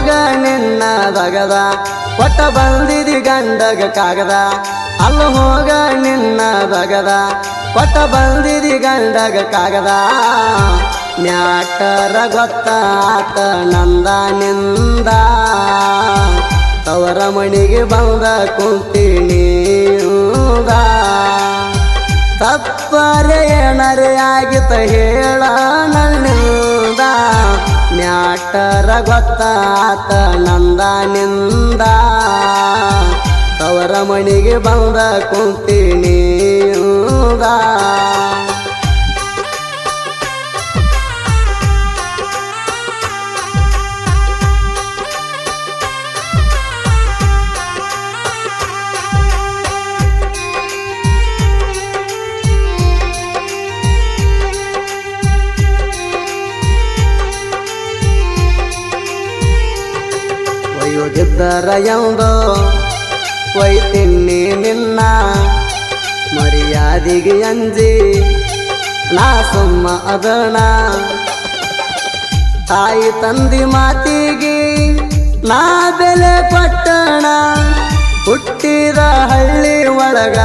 ಹೋಗ ನಿನ್ನ ದಗದ ಕೊಟ್ಟ ಬಂದಿದಿ ಗಂಡಗ ಕಾಗದ ಅಲ್ಲಿ ಹೋಗ ನಿನ್ನ ದಗದ ಕೊಟ್ಟ ಬಂದಿದಿ ಗಂಡಗ ಕಾಗದ ಮ್ಯಾಟರ ಗೊತ್ತಾತ ನಂದ ನಿಂದ ತವರ ಮಣಿಗೆ ಬಂದ ಕುಂತೀನಿ ತಪ್ಪರೆ ಏನರೆ ಆಗಿತ ಹೇಳ ನನ್ನಿಂದ ಮ್ಯಾಟರ ಗೊತ್ತಾತ ನಂದ ನಿಂದ ತವರ ಮಣಿಗೆ ಬಂದ ಕುಂತೀನಿ ಒಯ್ಯುತ್ತಿದ್ದರ ಎಂದೋ ಒಯ್ತಿನ್ನಿ ನಿನ್ನ ಮರ್ಯಾದಿಗೆ ಅಂಜಿ ನಾ ಸುಮ್ಮ ಅದಣ ತಾಯಿ ತಂದಿ ಮಾತಿಗೆ ನಾ ಬೆಲೆ ಪಟ್ಟಣ ಹುಟ್ಟಿದ ಹಳ್ಳಿ ಒಳಗ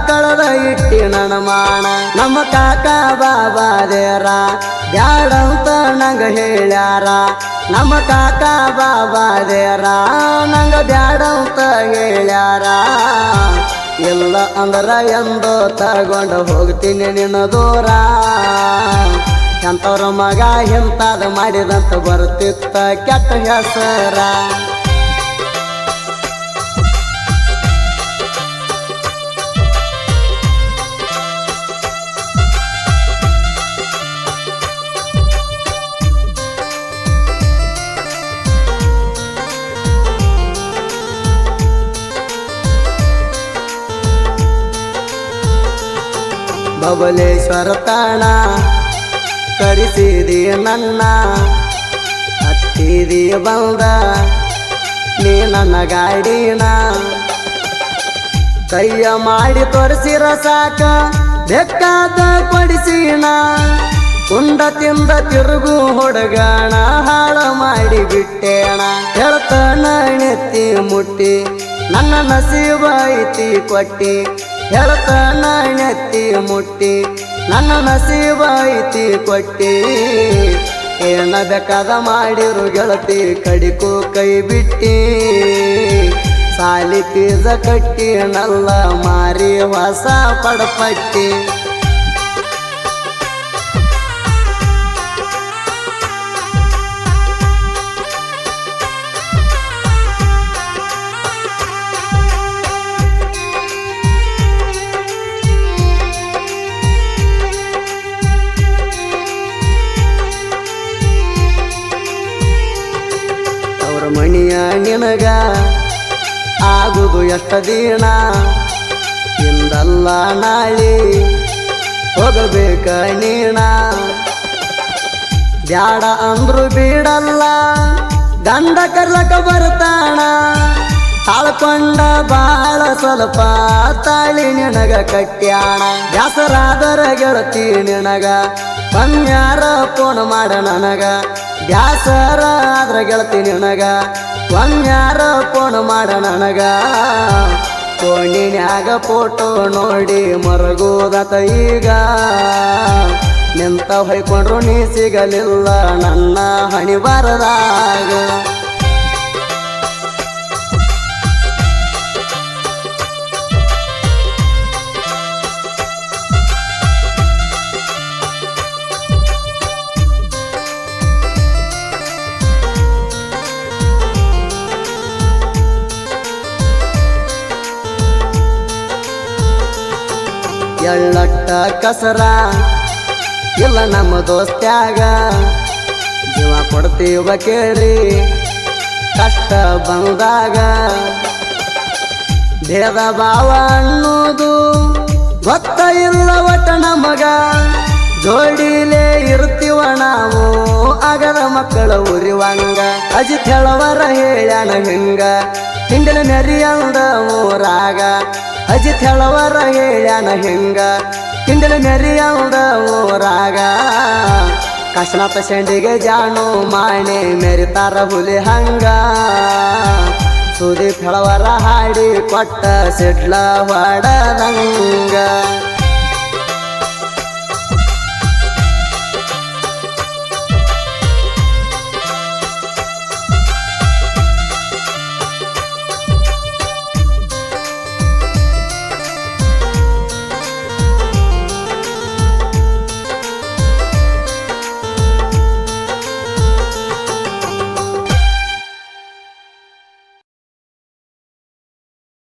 ಕಳೆದ ಇಟ್ಟಿ ನಣಮಾಣ ನಮ್ಮ ಕಾಕ ಬಾಬಾದೇರ ಬ್ಯಾಡಂತ ನಂಗ ಹೇಳ್ಯಾರ ನಮ್ಮ ಕಾಕ ಬಾಬಾದೇರ ನಂಗ ಬ್ಯಾಡಂತ ಹೇಳ್ಯಾರ ಇಲ್ಲ ಅಂದ್ರ ಎಂದೋ ತಗೊಂಡು ಹೋಗ್ತೀನಿ ನಿನ್ನ ದೂರ ಎಂತವ್ರ ಮಗ ಇಂಥದ್ ಮಾಡಿದಂತ ಬರ್ತಿತ್ತ ಕೆಟ್ಟ ಹೆಸರ ಬಬಲೇಶ್ವರ ತಾಣ ಕರೆಸಿದಿ ನನ್ನ ಹತ್ತಿದಿ ಬಂದ ನೀ ನನ್ನ ಗಾಡಿನ ಕೈಯ ಮಾಡಿ ತೋರಿಸಿರ ಸಾಕ ಬೇಕಾದ ಕೊಡಿಸಿನ ಉಂಡ ತಿಂದ ತಿರುಗು ಹುಡುಗಣ ಹಾಳ ಮಾಡಿ ಬಿಟ್ಟೇಣ ಹೇಳ್ತಾನ ನೆತ್ತಿ ಮುಟ್ಟಿ ನನ್ನ ನಸೀಬ ಐತಿ ಕೊಟ್ಟಿ ಹೇಳ್ತಾನ ನೆತ್ತಿ ಮುಟ್ಟಿ ನನ್ನ ನಸೀಬ ಐತಿ ಕೊಟ್ಟಿ ಏನ ಬೇಕಾದ ಮಾಡಿರು ಗೆಳತಿ ಕಡಿಕು ಕೈ ಬಿಟ್ಟಿ ಸಾಲಿ ಪೀಜ ಕಟ್ಟಿ ನಲ್ಲ ಮಾರಿ ಹೊಸ ಪಡಪಟ್ಟಿ ಮಣಿಯ ನಿನಗ ಆಗುದು ಎಷ್ಟ ದಿನ ಇಂದಲ್ಲ ನಾಳಿ ಹೋಗಬೇಕ ನೀಣ ಬ್ಯಾಡ ಅಂದ್ರು ಬಿಡಲ್ಲ ಗಂಡ ಕರ್ಲಕ ಬರ್ತಾಣ ತಾಳ್ಕೊಂಡ ಬಾಳ ಸ್ವಲ್ಪ ತಾಳಿ ನಿನಗ ಕಟ್ಯಾಣ ಬ್ಯಾಸರಾದರ ಗೆಳತಿ ನಿನಗ ಕಮ್ಯಾರ ಫೋನ್ ಮಾಡ ನನಗ ಬ್ಯಾಸರ ಆದ್ರ ಗೆಳತಿ ನಿನಗ ಕಮ್ಯಾರ ಫೋನ್ ಮಾಡ ನನಗ ಫೋನಿನ್ಯಾಗ ಫೋಟೋ ನೋಡಿ ಮರಗೋದತ ಈಗ ನಿಂತ ಹೊಯ್ಕೊಂಡ್ರು ನೀ ಸಿಗಲಿಲ್ಲ ನನ್ನ ಹಣಿ ಬರದಾಗ ಎಳ್ಳಟ್ಟ ಕಸರ ಇಲ್ಲ ನಮ್ಮ ದೋಸ್ತ್ಯಾಗ ಜೀವ ಕೊಡ್ತೀವ ಕೇಳ್ರಿ ಕಷ್ಟ ಬಂದಾಗ ಭೇದ ಭಾವ ಅನ್ನೋದು ಗೊತ್ತ ಇಲ್ಲ ಒಟ್ಟ ನಮಗ ಜೋಡಿಲೇ ಇರ್ತೀವ ನಾವು ಆಗದ ಮಕ್ಕಳ ಉರಿವಂಗ ಅಜಿತ್ ಹೇಳವರ ಹೇಳ್ಯಾನ ಹಿಂಗ ಹಿಂಡಲ ನೆರಿಯಂದ ಊರಾಗ ಅಜಿತ್ ಹೇಳವರ ಹೇಳ್ಯಾನ ಹಿಂಗ ಹಿಂಡಲ ನೆರಿಯಂದ ಊರಾಗ ಕಾಶನಾಥ ಶೆಂಡಿಗೆ ಜಾಣು ಮಾಣೆ ಮೆರಿತಾರ ಹುಲಿ ಹಂಗ ಸುದೀಪ್ ಹೆಳವರ ಹಾಡಿ ಕೊಟ್ಟ ಸಿಡ್ಲ ಹೊಡದಂಗ